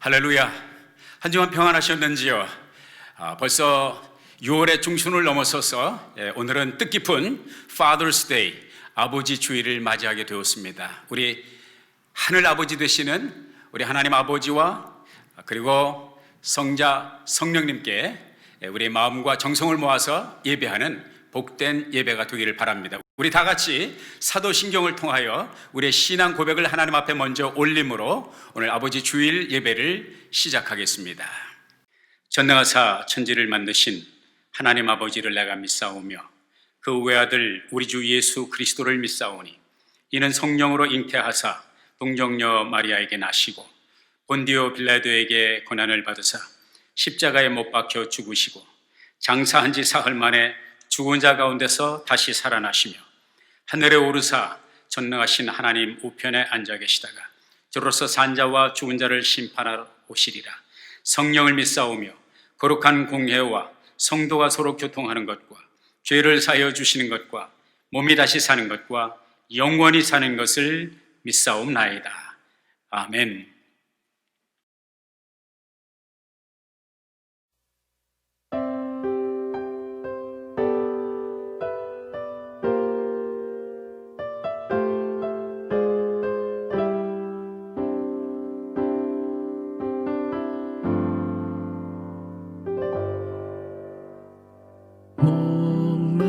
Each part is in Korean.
할렐루야. 한 주간 평안하셨는지요? 벌써 6월의 중순을 넘어서서 오늘은 뜻깊은 Father's Day, 아버지 주일을 맞이하게 되었습니다. 우리 하늘 아버지 되시는 우리 하나님 아버지와 그리고 성자 성령님께 우리의 마음과 정성을 모아서 예배하는 복된 예배가 되기를 바랍니다. 우리 다 같이 사도신경을 통하여 우리의 신앙 고백을 하나님 앞에 먼저 올림으로 오늘 아버지 주일 예배를 시작하겠습니다. 전능하사 천지를 만드신 하나님 아버지를 내가 믿사오며 그 외아들 우리 주 예수 그리스도를 믿사오니 이는 성령으로 잉태하사 동정녀 마리아에게 나시고 본디오 빌라도에게 고난을 받으사 십자가에 못 박혀 죽으시고 장사한 지 사흘 만에 죽은 자 가운데서 다시 살아나시며 하늘에 오르사 전능하신 하나님 우편에 앉아 계시다가 저로서 산자와 죽은 자를 심판하러 오시리라. 성령을 믿사오며 거룩한 공회와 성도가 서로 교통하는 것과 죄를 사하여 주시는 것과 몸이 다시 사는 것과 영원히 사는 것을 믿사옵나이다. 아멘.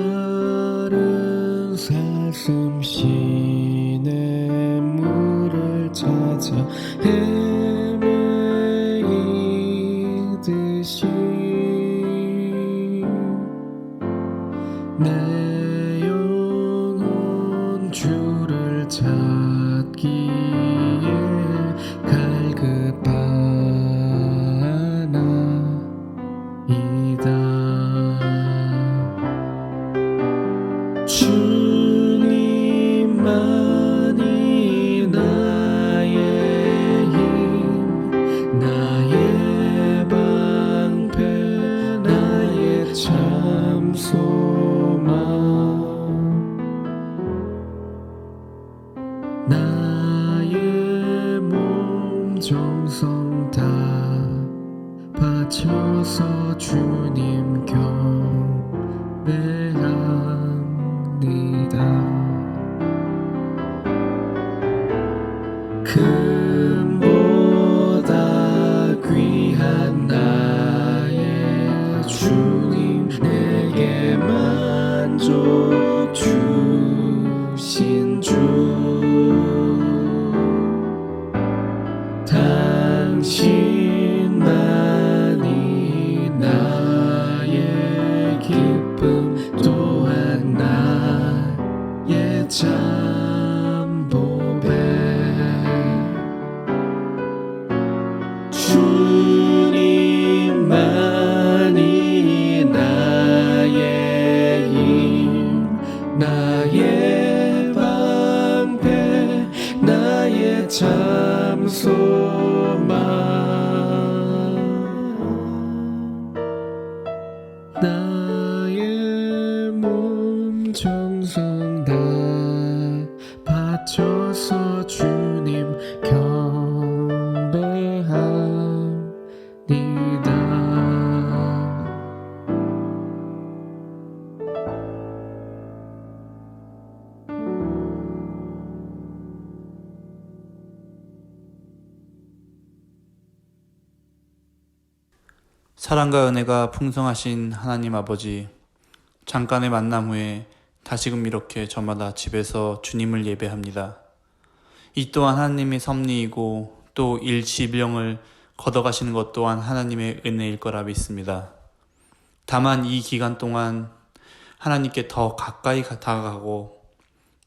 목마른 사슴 시냇물을 찾아 헤매이듯이 내 영혼 주를 찾기에 갈급하나이다. 주님만이 나의 힘, 나의 방패, 나의 참 소망, 나의 몸 정성 다 바쳐서 주님 경배합니다. 금보다 귀한 나의 주님, 내게 만족 주신 주, 당신만이 나의 기쁨, 또한 나의 참 보배. 주님만이 나의 힘, 나의 방패, 나의 참 소망, 나의 몸 정성 다 바쳐서 주님 경배합니다. 사랑과 은혜가 풍성하신 하나님 아버지, 잠깐의 만남 후에 다시금 이렇게 저마다 집에서 주님을 예배합니다. 이 또한 하나님의 섭리이고 또 일시병을 걷어가시는 것 또한 하나님의 은혜일 거라 믿습니다. 다만 이 기간 동안 하나님께 더 가까이 다가가고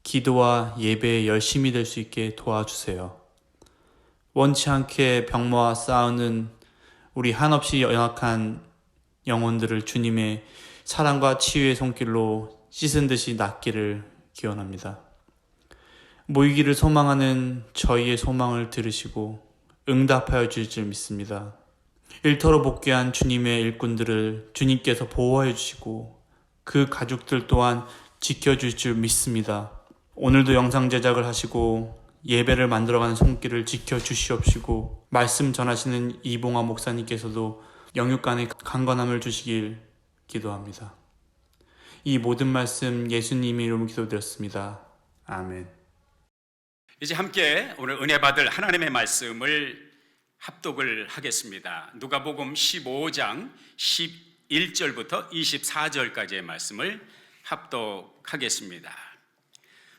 기도와 예배에 열심히 될 수 있게 도와주세요. 원치 않게 병마와 싸우는 우리 한없이 연약한 영혼들을 주님의 사랑과 치유의 손길로 씻은 듯이 낫기를 기원합니다. 모이기를 소망하는 저희의 소망을 들으시고 응답하여 주실 줄 믿습니다. 일터로 복귀한 주님의 일꾼들을 주님께서 보호해 주시고 그 가족들 또한 지켜주실 줄 믿습니다. 오늘도 영상 제작을 하시고 예배를 만들어가는 손길을 지켜주시옵시고 말씀 전하시는 이봉화 목사님께서도 영육간의 강건함을 주시길 기도합니다. 이 모든 말씀 예수님 이름으로 기도드렸습니다. 아멘. 이제 함께 오늘 은혜 받을 하나님의 말씀을 합독을 하겠습니다. 누가복음 15장 11절부터 24절까지의 말씀을 합독하겠습니다.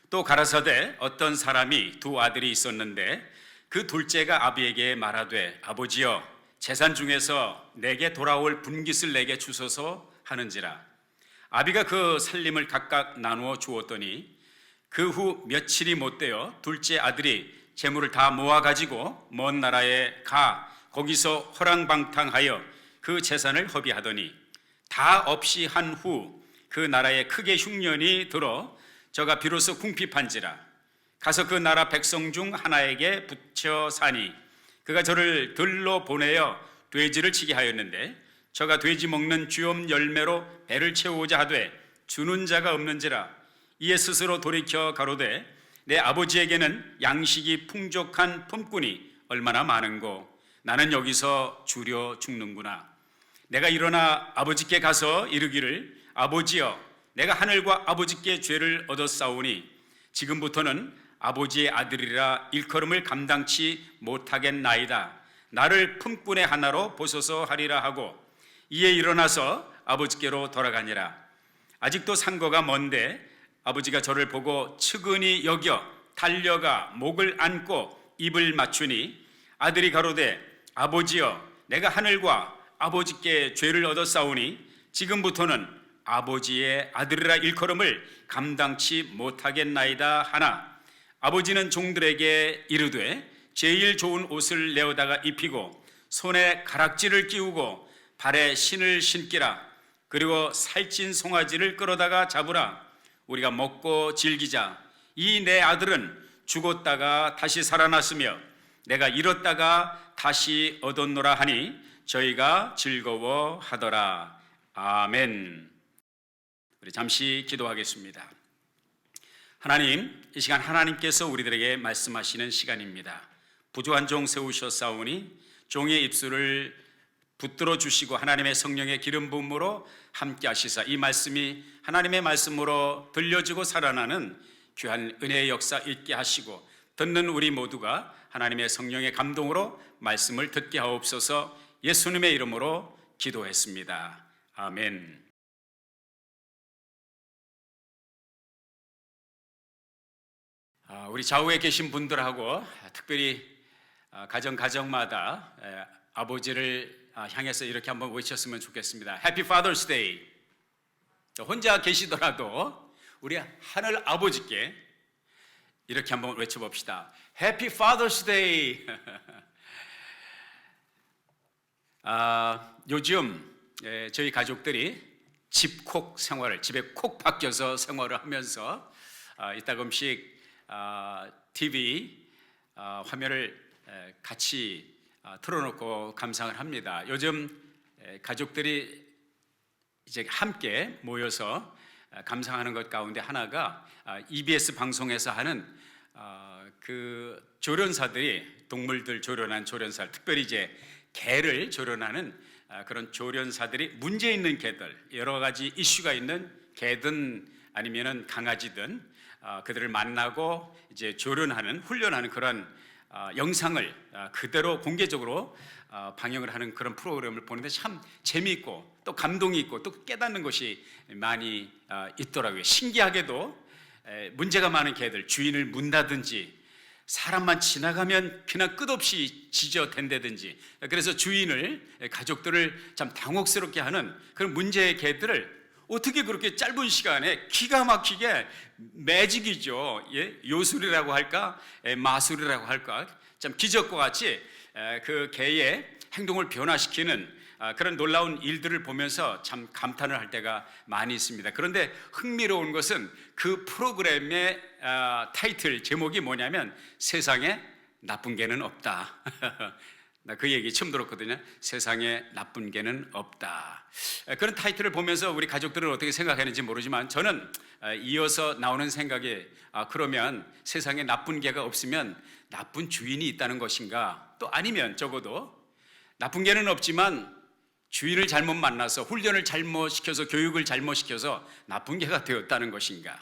또 가라사대 어떤 사람이 두 아들이 있었는데 그 둘째가 아비에게 말하되 아버지여 재산 중에서 내게 돌아올 분깃을 내게 주소서 하는지라. 아비가 그 살림을 각각 나누어 주었더니 그 후 며칠이 못되어 둘째 아들이 재물을 다 모아가지고 먼 나라에 가 거기서 허랑방탕하여 그 재산을 허비하더니 다 없이 한 후 그 나라에 크게 흉년이 들어 저가 비로소 궁핍한지라. 가서 그 나라 백성 중 하나에게 붙여 사니 그가 저를 들러 보내어 돼지를 치게 하였는데 저가 돼지 먹는 쥐엄 열매로 배를 채우고자 하되 주는 자가 없는지라. 이에 스스로 돌이켜 가로되 내 아버지에게는 양식이 풍족한 품꾼이 얼마나 많은고 나는 여기서 주려 죽는구나. 내가 일어나 아버지께 가서 이르기를 아버지여 내가 하늘과 아버지께 죄를 얻었사오니 지금부터는 아버지의 아들이라 일컬음을 감당치 못하겠나이다. 나를 품꾼의 하나로 보소서 하리라 하고 이에 일어나서 아버지께로 돌아가니라. 아직도 상거가 먼데 아버지가 저를 보고 측은히 여겨 달려가 목을 안고 입을 맞추니 아들이 가로되 아버지여 내가 하늘과 아버지께 죄를 얻었사오니 지금부터는 아버지의 아들이라 일컬음을 감당치 못하겠나이다 하나 아버지는 종들에게 이르되 제일 좋은 옷을 내어다가 입히고 손에 가락지를 끼우고 발에 신을 신기라. 그리고 살찐 송아지를 끌어다가 잡으라. 우리가 먹고 즐기자. 이 내 아들은 죽었다가 다시 살아났으며 내가 잃었다가 다시 얻었노라 하니 저희가 즐거워하더라. 아멘. 우리 잠시 기도하겠습니다. 하나님, 이 시간 하나님께서 우리들에게 말씀하시는 시간입니다. 부조한 종 세우셨사오니 종의 입술을 붙들어 주시고 하나님의 성령의 기름 부음으로 함께 하시사 이 말씀이 하나님의 말씀으로 들려지고 살아나는 귀한 은혜의 역사 있게 하시고 듣는 우리 모두가 하나님의 성령의 감동으로 말씀을 듣게 하옵소서. 예수님의 이름으로 기도했습니다. 아멘. 우리 좌우에 계신 분들하고 특별히 가정마다 아버지를 향해서 이렇게 한번 외쳤으면 좋겠습니다. Happy Father's Day. 혼자 계시더라도 우리 하늘 아버지께 이렇게 한번 외쳐봅시다. Happy Father's Day. 요즘 저희 가족들이 집콕 생활을 집에 콕 박혀서 생활을 하면서 이따금씩 TV 화면을 같이 틀어놓고 감상을 합니다. 요즘 가족들이 이제 함께 모여서 감상하는 것 가운데 하나가 EBS 방송에서 하는 그 조련사들이 동물들 조련한 조련사, 특별히 이제 개를 조련하는 그런 조련사들이 문제 있는 개들, 여러 가지 이슈가 있는 개든 아니면은 강아지든 그들을 만나고 이제 조련하는 훈련하는 그런 영상을 그대로 공개적으로 방영을 하는 그런 프로그램을 보는데 참 재미있고 또 감동이 있고 또 깨닫는 것이 많이 있더라고요. 신기하게도 문제가 많은 개들, 주인을 문다든지 사람만 지나가면 그냥 끝없이 지저댄다든지, 그래서 주인을, 가족들을 참 당혹스럽게 하는 그런 문제의 개들을 어떻게 그렇게 짧은 시간에 기가 막히게 매직이죠. 요술이라고 할까, 마술이라고 할까, 참 기적과 같이 그 개의 행동을 변화시키는 그런 놀라운 일들을 보면서 참 감탄을 할 때가 많이 있습니다. 그런데 흥미로운 것은 그 프로그램의 타이틀 제목이 뭐냐면 세상에 나쁜 개는 없다. 나 그 얘기 처음 들었거든요. 세상에 나쁜 개는 없다. 그런 타이틀을 보면서 우리 가족들은 어떻게 생각하는지 모르지만 저는 이어서 나오는 생각이 그러면 세상에 나쁜 개가 없으면 나쁜 주인이 있다는 것인가? 또 아니면 적어도 나쁜 개는 없지만 주인을 잘못 만나서 훈련을 잘못 시켜서 교육을 잘못 시켜서 나쁜 개가 되었다는 것인가?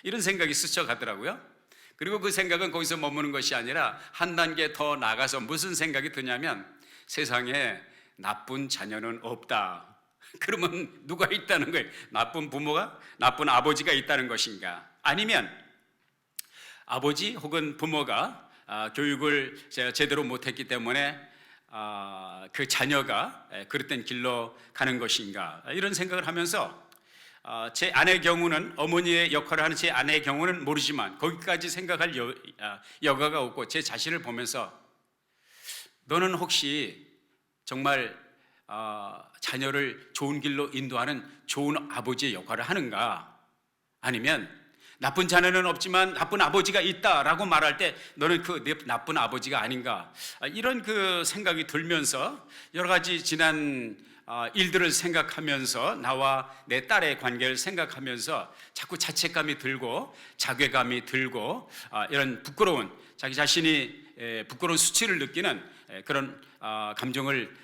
이런 생각이 스쳐가더라고요. 그리고 그 생각은 거기서 머무는 것이 아니라 한 단계 더 나가서 무슨 생각이 드냐면 세상에 나쁜 자녀는 없다. 그러면 누가 있다는 거예요? 나쁜 부모가, 나쁜 아버지가 있다는 것인가? 아니면 아버지 혹은 부모가 교육을 제대로 못했기 때문에 그 자녀가 그릇된 길로 가는 것인가? 이런 생각을 하면서 제 아내의 경우는, 어머니의 역할을 하는 제 아내의 경우는 모르지만 거기까지 생각할 여가가 없고 제 자신을 보면서 너는 혹시 정말 자녀를 좋은 길로 인도하는 좋은 아버지의 역할을 하는가? 아니면 나쁜 자녀는 없지만 나쁜 아버지가 있다라고 말할 때 너는 그 나쁜 아버지가 아닌가? 이런 그 생각이 들면서 여러 가지 지난 일들을 생각하면서 나와 내 딸의 관계를 생각하면서 자꾸 자책감이 들고 자괴감이 들고 이런 부끄러운, 자기 자신이 부끄러운 수치를 느끼는 그런 감정을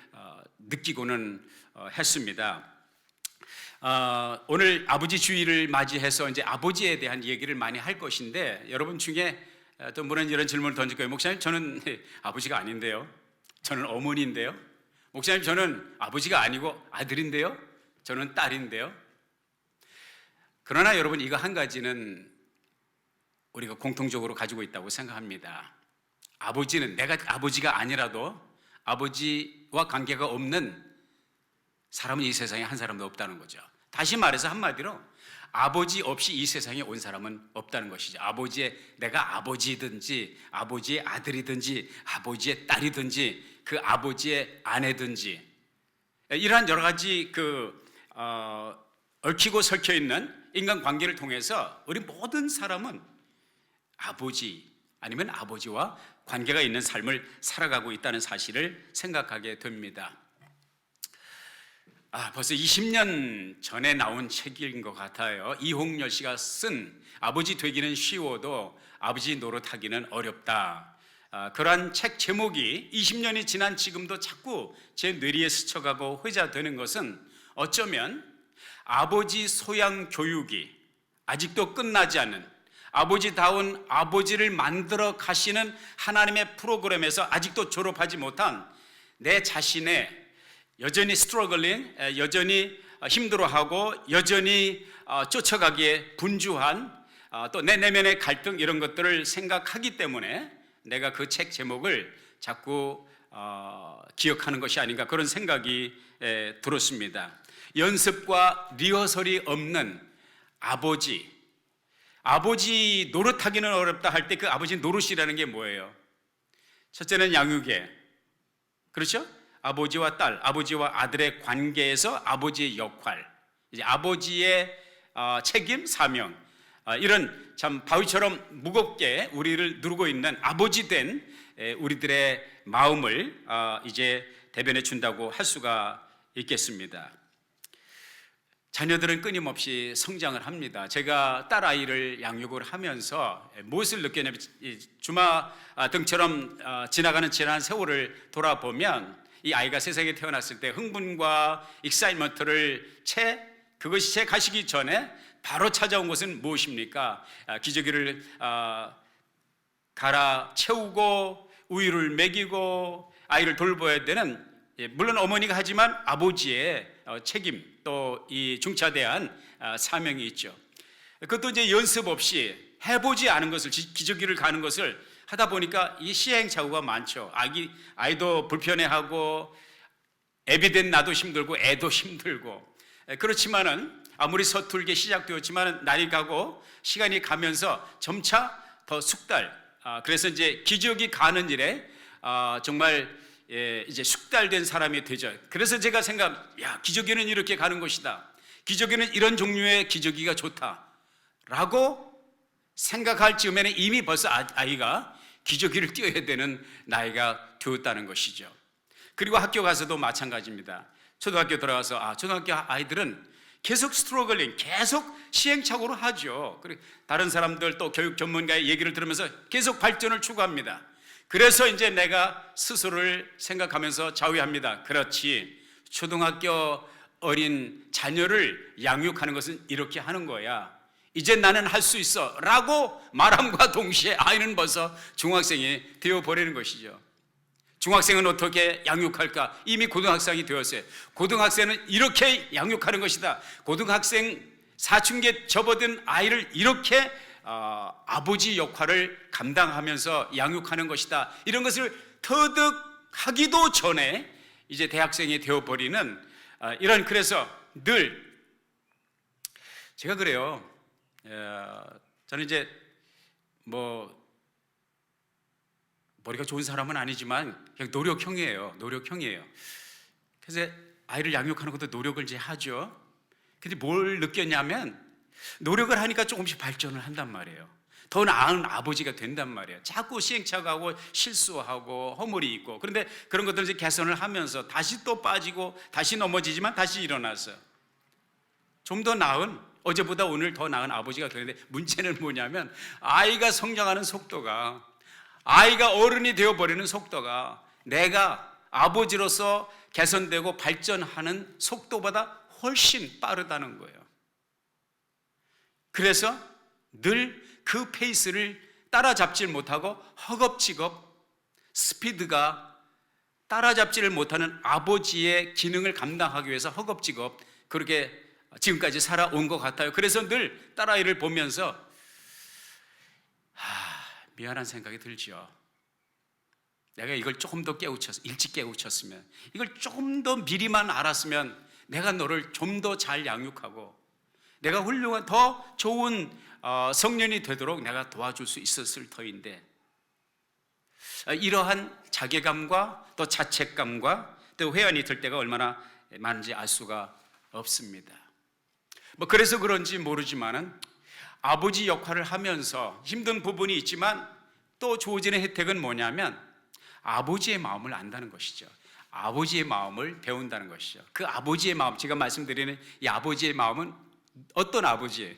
느끼고는 했습니다. 오늘 아버지 주일을 맞이해서 이제 아버지에 대한 얘기를 많이 할 것인데, 여러분 중에 또 물론 이런 질문을 던질 거예요. 목사님, 저는 아버지가 아닌데요. 저는 어머니인데요. 목사님, 저는 아버지가 아니고 아들인데요. 저는 딸인데요. 그러나 여러분, 이거 한 가지는 우리가 공통적으로 가지고 있다고 생각합니다. 아버지는, 내가 아버지가 아니라도 아버지와 관계가 없는 사람은 이 세상에 한 사람도 없다는 거죠. 다시 말해서 한마디로 아버지 없이 이 세상에 온 사람은 없다는 것이죠. 내가 아버지든지 아버지의 아들이든지 아버지의 딸이든지 그 아버지의 아내든지, 이러한 여러 가지 얽히고 설켜 있는 인간 관계를 통해서 우리 모든 사람은 아버지 아니면 아버지와 관계가 있는 삶을 살아가고 있다는 사실을 생각하게 됩니다. 벌써 20년 전에 나온 책인 것 같아요. 이홍렬 씨가 쓴 아버지 되기는 쉬워도 아버지 노릇하기는 어렵다. 그러한 책 제목이 20년이 지난 지금도 자꾸 제 뇌리에 스쳐가고 회자되는 것은 어쩌면 아버지 소양 교육이 아직도 끝나지 않는, 아버지다운 아버지를 만들어 가시는 하나님의 프로그램에서 아직도 졸업하지 못한 내 자신의 여전히 스트러글링, 여전히 힘들어하고 여전히 쫓아가기에 분주한 또 내 내면의 갈등, 이런 것들을 생각하기 때문에 내가 그 책 제목을 자꾸 기억하는 것이 아닌가, 그런 생각이 들었습니다. 연습과 리허설이 없는 아버지 노릇하기는 어렵다 할 때 그 아버지 노릇이라는 게 뭐예요? 첫째는 양육에, 그렇죠? 아버지와 딸, 아버지와 아들의 관계에서 아버지의 역할, 이제 아버지의 책임, 사명, 이런 참 바위처럼 무겁게 우리를 누르고 있는 아버지 된 우리들의 마음을 이제 대변해 준다고 할 수가 있겠습니다. 자녀들은 끊임없이 성장을 합니다. 제가 딸아이를 양육을 하면서 무엇을 느꼈냐면, 주마등처럼 지나가는 지난 세월을 돌아보면 이 아이가 세상에 태어났을 때 흥분과 익사이먼트를 그것이 채 가시기 전에 바로 찾아온 것은 무엇입니까? 기저귀를 갈아 채우고 우유를 먹이고 아이를 돌봐야 되는, 물론 어머니가 하지만 아버지의 책임, 또 이 중차대한 사명이 있죠. 그것도 이제 연습 없이 해보지 않은 것을, 기저귀를 가는 것을 하다 보니까 이 시행착오가 많죠. 아이도 불편해하고 애비된 나도 힘들고 애도 힘들고, 그렇지만은 아무리 서툴게 시작되었지만 날이 가고 시간이 가면서 점차 더 숙달, 그래서 이제 기저귀 가는 일에 정말 이제 숙달된 사람이 되죠. 그래서 제가 기저귀는 이렇게 가는 것이다, 기저귀는 이런 종류의 기저귀가 좋다라고 생각할 즈음에는 이미 벌써 아이가 기저귀를 띄워야 되는 나이가 되었다는 것이죠. 그리고 학교 가서도 마찬가지입니다. 초등학교 들어가서 초등학교 아이들은 계속 스트러글링, 계속 시행착오를 하죠. 그리고 다른 사람들 또 교육 전문가의 얘기를 들으면서 계속 발전을 추구합니다. 그래서 이제 내가 스스로를 생각하면서 자위합니다. 그렇지, 초등학교 어린 자녀를 양육하는 것은 이렇게 하는 거야. 이제 나는 할 수 있어 라고 말함과 동시에 아이는 벌써 중학생이 되어버리는 것이죠. 중학생은 어떻게 양육할까? 이미 고등학생이 되었어요. 고등학생은 이렇게 양육하는 것이다. 고등학생 사춘기에 접어든 아이를 이렇게 아버지 역할을 감당하면서 양육하는 것이다. 이런 것을 터득하기도 전에 이제 대학생이 되어버리는 이런, 그래서 늘 제가 그래요. 저는 이제 머리가 좋은 사람은 아니지만 그냥 노력형이에요. 그래서 아이를 양육하는 것도 노력을 이제 하죠. 근데 뭘 느꼈냐면 노력을 하니까 조금씩 발전을 한단 말이에요. 더 나은 아버지가 된단 말이에요. 자꾸 시행착오하고 실수하고 허물이 있고, 그런데 그런 것들을 이제 개선을 하면서 다시 또 빠지고 다시 넘어지지만 다시 일어나서 좀 더 나은, 어제보다 오늘 더 나은 아버지가 되는데, 문제는 뭐냐면 아이가 성장하는 속도가, 아이가 어른이 되어버리는 속도가 내가 아버지로서 개선되고 발전하는 속도보다 훨씬 빠르다는 거예요. 그래서 늘 그 페이스를 따라잡질 못하고 허겁지겁, 스피드가 따라잡지를 못하는 아버지의 기능을 감당하기 위해서 허겁지겁 그렇게 지금까지 살아온 것 같아요. 그래서 늘 딸아이를 보면서 미안한 생각이 들죠. 내가 이걸 조금 더 일찍 깨우쳤으면, 이걸 조금 더 미리만 알았으면 내가 너를 좀 더 잘 양육하고 내가 훌륭한 더 좋은 성년이 되도록 내가 도와줄 수 있었을 터인데, 이러한 자괴감과 또 자책감과 또 회한이 들 때가 얼마나 많은지 알 수가 없습니다. 그래서 그런지 모르지만은 아버지 역할을 하면서 힘든 부분이 있지만 또 주어지는 혜택은 뭐냐면 아버지의 마음을 안다는 것이죠. 아버지의 마음을 배운다는 것이죠. 그 아버지의 마음, 제가 말씀드리는 이 아버지의 마음은 어떤 아버지예요?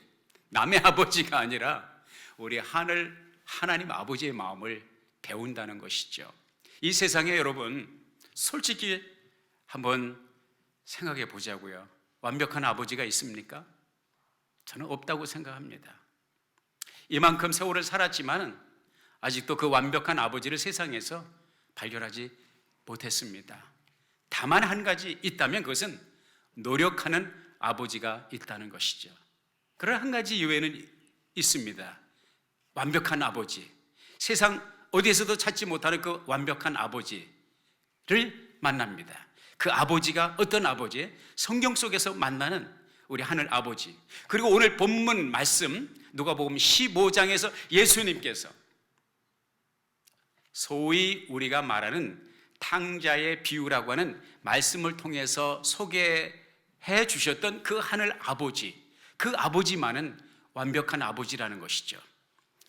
남의 아버지가 아니라 우리 하나님 아버지의 마음을 배운다는 것이죠. 이 세상에 여러분, 솔직히 한번 생각해 보자고요. 완벽한 아버지가 있습니까? 저는 없다고 생각합니다. 이만큼 세월을 살았지만 아직도 그 완벽한 아버지를 세상에서 발견하지 못했습니다. 다만 한 가지 있다면 그것은 노력하는 아버지가 있다는 것이죠. 그런 한 가지 이외에는 있습니다. 완벽한 아버지, 세상 어디에서도 찾지 못하는 그 완벽한 아버지를 만납니다. 그 아버지가 어떤 아버지? 성경 속에서 만나는 우리 하늘 아버지. 그리고 오늘 본문 말씀 누가복음 15장에서 예수님께서 소위 우리가 말하는 탕자의 비유라고 하는 말씀을 통해서 소개해 주셨던 그 하늘 아버지, 그 아버지만은 완벽한 아버지라는 것이죠.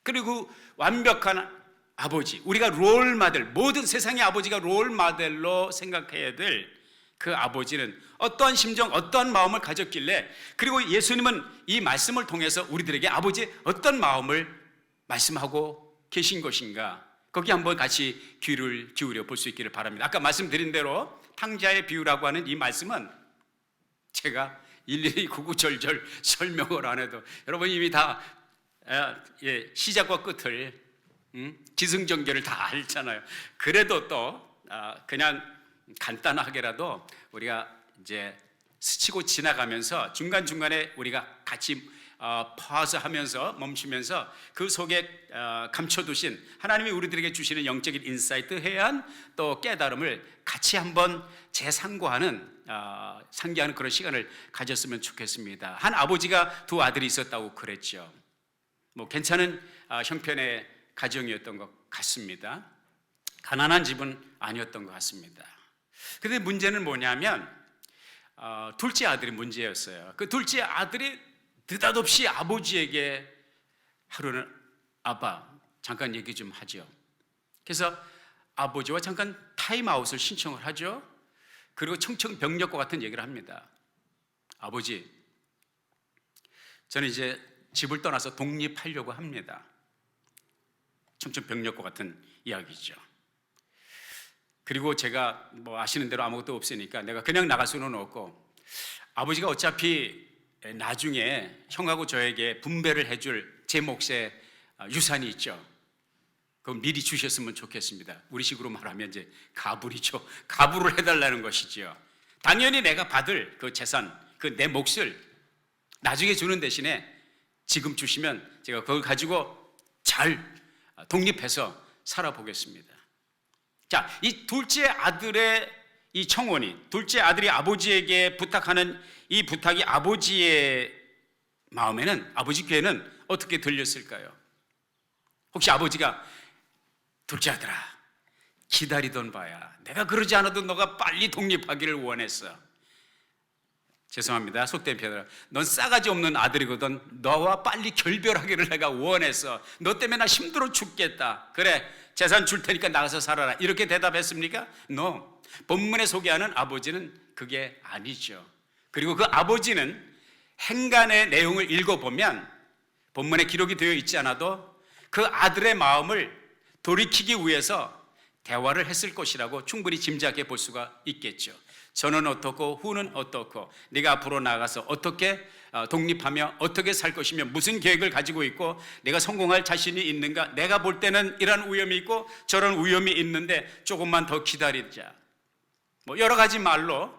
그리고 완벽한 아버지, 우리가 롤모델, 모든 세상의 아버지가 롤모델로 생각해야 될 그 아버지는 어떠한 심정, 어떠한 마음을 가졌길래, 그리고 예수님은 이 말씀을 통해서 우리들에게 아버지의 어떤 마음을 말씀하고 계신 것인가, 거기 한번 같이 귀를 기울여 볼 수 있기를 바랍니다. 아까 말씀드린 대로 탕자의 비유라고 하는 이 말씀은 제가 일일이 구구절절 설명을 안 해도 여러분 이미 다 시작과 끝을 기승전결을 다 알잖아요. 그래도 또 그냥 간단하게라도 우리가 이제 스치고 지나가면서 중간중간에 우리가 같이 파서 하면서 멈추면서 그 속에 감춰두신 하나님이 우리들에게 주시는 영적인 인사이트, 해안, 또 깨달음을 같이 한번 재상고하는 상기하는 그런 시간을 가졌으면 좋겠습니다. 한 아버지가 두 아들이 있었다고 그랬죠. 괜찮은 형편의 가정이었던 것 같습니다. 가난한 집은 아니었던 것 같습니다. 그런데 문제는 뭐냐면 둘째 아들이 문제였어요. 그 둘째 아들이 느닷없이 아버지에게 하루는 아빠 잠깐 얘기 좀 하죠. 그래서 아버지와 잠깐 타임아웃을 신청을 하죠. 그리고 청천벽력과 같은 얘기를 합니다. 아버지, 저는 이제 집을 떠나서 독립하려고 합니다. 청천벽력과 같은 이야기죠. 그리고 제가 뭐 아시는 대로 아무것도 없으니까 내가 그냥 나갈 수는 없고, 아버지가 어차피 나중에 형하고 저에게 분배를 해줄 제 몫의 유산이 있죠. 그럼 미리 주셨으면 좋겠습니다. 우리 식으로 말하면 이제 가불이죠. 가불을 해달라는 것이지요. 당연히 내가 받을 그 재산, 그 내 몫을 나중에 주는 대신에 지금 주시면 제가 그걸 가지고 잘 독립해서 살아보겠습니다. 자, 이 둘째 아들의 이 청혼이, 둘째 아들이 아버지에게 부탁하는 이 부탁이 아버지의 마음에는, 아버지 귀에는 어떻게 들렸을까요? 혹시 아버지가 둘째 아들아, 기다리던 바야. 내가 그러지 않아도 너가 빨리 독립하기를 원했어. 죄송합니다. 속된 표현으로. 넌 싸가지 없는 아들이거든. 너와 빨리 결별하기를 내가 원했어. 너 때문에 나 힘들어 죽겠다. 그래, 재산 줄 테니까 나가서 살아라. 이렇게 대답했습니까? No. 본문에 소개하는 아버지는 그게 아니죠. 그리고 그 아버지는 행간의 내용을 읽어보면 본문에 기록이 되어 있지 않아도 그 아들의 마음을 돌이키기 위해서 대화를 했을 것이라고 충분히 짐작해 볼 수가 있겠죠. 저는 어떻고 후는 어떻고 네가 앞으로 나가서 어떻게 독립하며 어떻게 살 것이며 무슨 계획을 가지고 있고 내가 성공할 자신이 있는가, 내가 볼 때는 이런 위험이 있고 저런 위험이 있는데 조금만 더 기다리자, 뭐 여러 가지 말로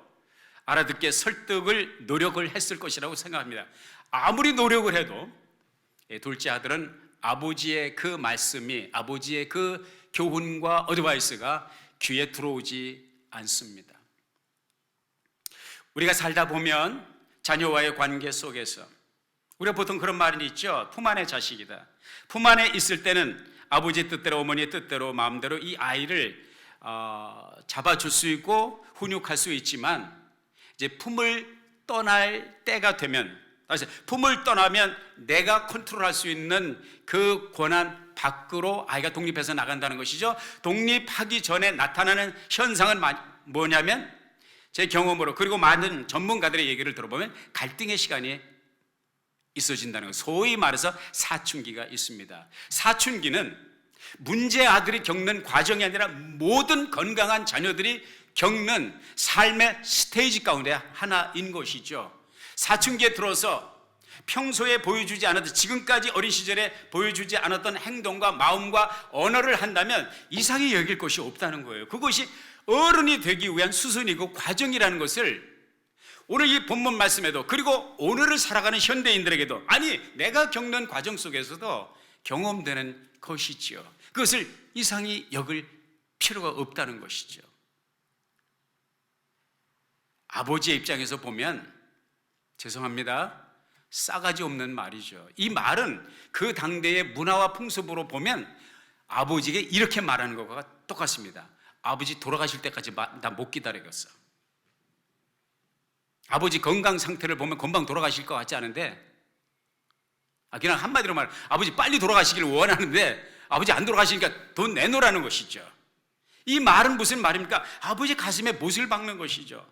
알아듣게 설득을 노력을 했을 것이라고 생각합니다. 아무리 노력을 해도 둘째 아들은 아버지의 그 말씀이, 아버지의 그 교훈과 어드바이스가 귀에 들어오지 않습니다. 우리가 살다 보면 자녀와의 관계 속에서 우리가 보통 그런 말이 있죠. 품 안의 자식이다. 품 안에 있을 때는 아버지의 뜻대로, 어머니의 뜻대로, 마음대로 이 아이를 잡아줄 수 있고 훈육할 수 있지만, 이제 품을 떠날 때가 되면, 품을 떠나면 내가 컨트롤할 수 있는 그 권한 밖으로 아이가 독립해서 나간다는 것이죠. 독립하기 전에 나타나는 현상은 뭐냐면, 제 경험으로, 그리고 많은 전문가들의 얘기를 들어보면 갈등의 시간이 있어진다는 것, 소위 말해서 사춘기가 있습니다. 사춘기는 문제 아들이 겪는 과정이 아니라 모든 건강한 자녀들이 겪는 삶의 스테이지 가운데 하나인 것이죠. 사춘기에 들어서 평소에 보여주지 않았던, 지금까지 어린 시절에 보여주지 않았던 행동과 마음과 언어를 한다면 이상히 여길 것이 없다는 거예요. 그것이 어른이 되기 위한 수순이고 과정이라는 것을 오늘 이 본문 말씀에도, 그리고 오늘을 살아가는 현대인들에게도, 아니 내가 겪는 과정 속에서도 경험되는 것이지요. 그것을 이상히 여길 필요가 없다는 것이죠. 아버지의 입장에서 보면, 죄송합니다, 싸가지 없는 말이죠. 이 말은 그 당대의 문화와 풍습으로 보면 아버지에게 이렇게 말하는 것과 똑같습니다. 아버지 돌아가실 때까지 나 못 기다리겠어. 아버지 건강 상태를 보면 금방 돌아가실 것 같지 않은데, 그냥 한마디로 말해, 아버지 빨리 돌아가시기를 원하는데 아버지 안 돌아가시니까 돈 내놓으라는 것이죠. 이 말은 무슨 말입니까? 아버지 가슴에 못을 박는 것이죠.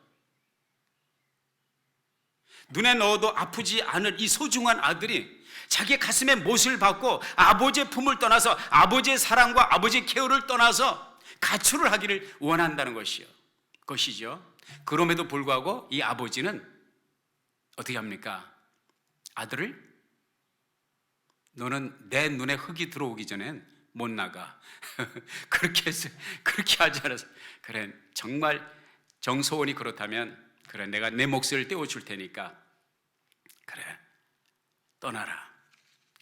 눈에 넣어도 아프지 않을 이 소중한 아들이 자기의 가슴에 못을 박고 아버지의 품을 떠나서, 아버지의 사랑과 아버지의 케어를 떠나서 가출을 하기를 원한다는 것이죠. 그럼에도 불구하고 이 아버지는 어떻게 합니까? 아들을, 너는 내 눈에 흙이 들어오기 전엔 못 나가. 그렇게 하지 않아서, 그래 정말 정소원이 그렇다면, 그래 내가 내 몫을 떼어줄 테니까 그래 떠나라.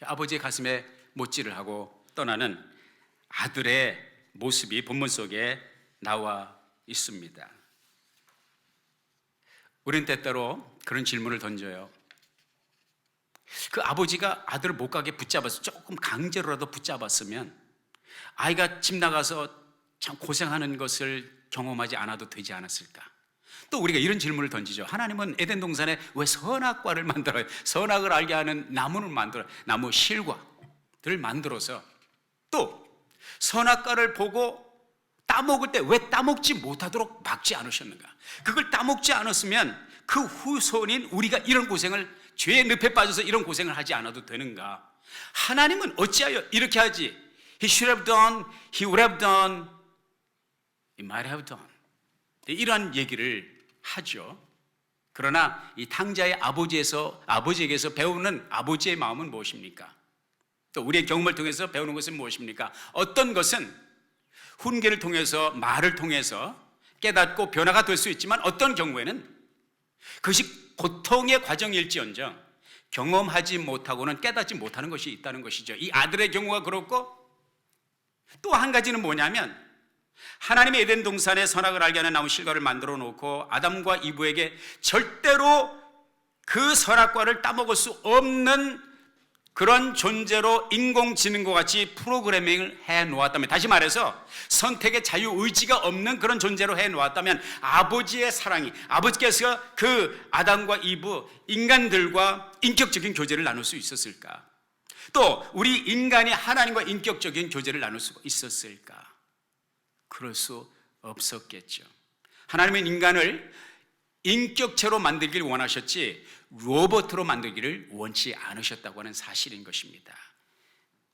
아버지의 가슴에 못질을 하고 떠나는 아들의 모습이 본문 속에 나와 있습니다. 우리는 때때로 그런 질문을 던져요. 그 아버지가 아들을 못 가게 붙잡아서 조금 강제로라도 붙잡았으면 아이가 집 나가서 참 고생하는 것을 경험하지 않아도 되지 않았을까? 또 우리가 이런 질문을 던지죠. 하나님은 에덴 동산에 왜 선악과를 만들어요? 선악을 알게 하는 나무를 만들어요. 나무 실과들을 만들어서 또 선악과를 보고 따먹을 때 왜 따먹지 못하도록 막지 않으셨는가? 그걸 따먹지 않았으면 그 후손인 우리가 이런 고생을, 죄의 늪에 빠져서 이런 고생을 하지 않아도 되는가? 하나님은 어찌하여 이렇게 하지? He should have done, he would have done, he might have done. 이러한 얘기를 하죠. 그러나 이 탕자의 아버지에게서 배우는 아버지의 마음은 무엇입니까? 또 우리의 경험을 통해서 배우는 것은 무엇입니까? 어떤 것은 훈계를 통해서, 말을 통해서 깨닫고 변화가 될 수 있지만 어떤 경우에는 그것이 고통의 과정일지언정 경험하지 못하고는 깨닫지 못하는 것이 있다는 것이죠. 이 아들의 경우가 그렇고, 또 한 가지는 뭐냐면 하나님의 에덴 동산에 선악을 알게 하는 나무 실과를 만들어 놓고 아담과 이브에게 절대로 그 선악과를 따먹을 수 없는 그런 존재로 인공지능과 같이 프로그래밍을 해 놓았다면, 다시 말해서 선택의 자유의지가 없는 그런 존재로 해 놓았다면, 아버지의 사랑이, 아버지께서 그 아담과 이브 인간들과 인격적인 교제를 나눌 수 있었을까? 또 우리 인간이 하나님과 인격적인 교제를 나눌 수 있었을까? 그럴 수 없었겠죠. 하나님은 인간을 인격체로 만들기를 원하셨지 로봇으로 만들기를 원치 않으셨다고 하는 사실인 것입니다.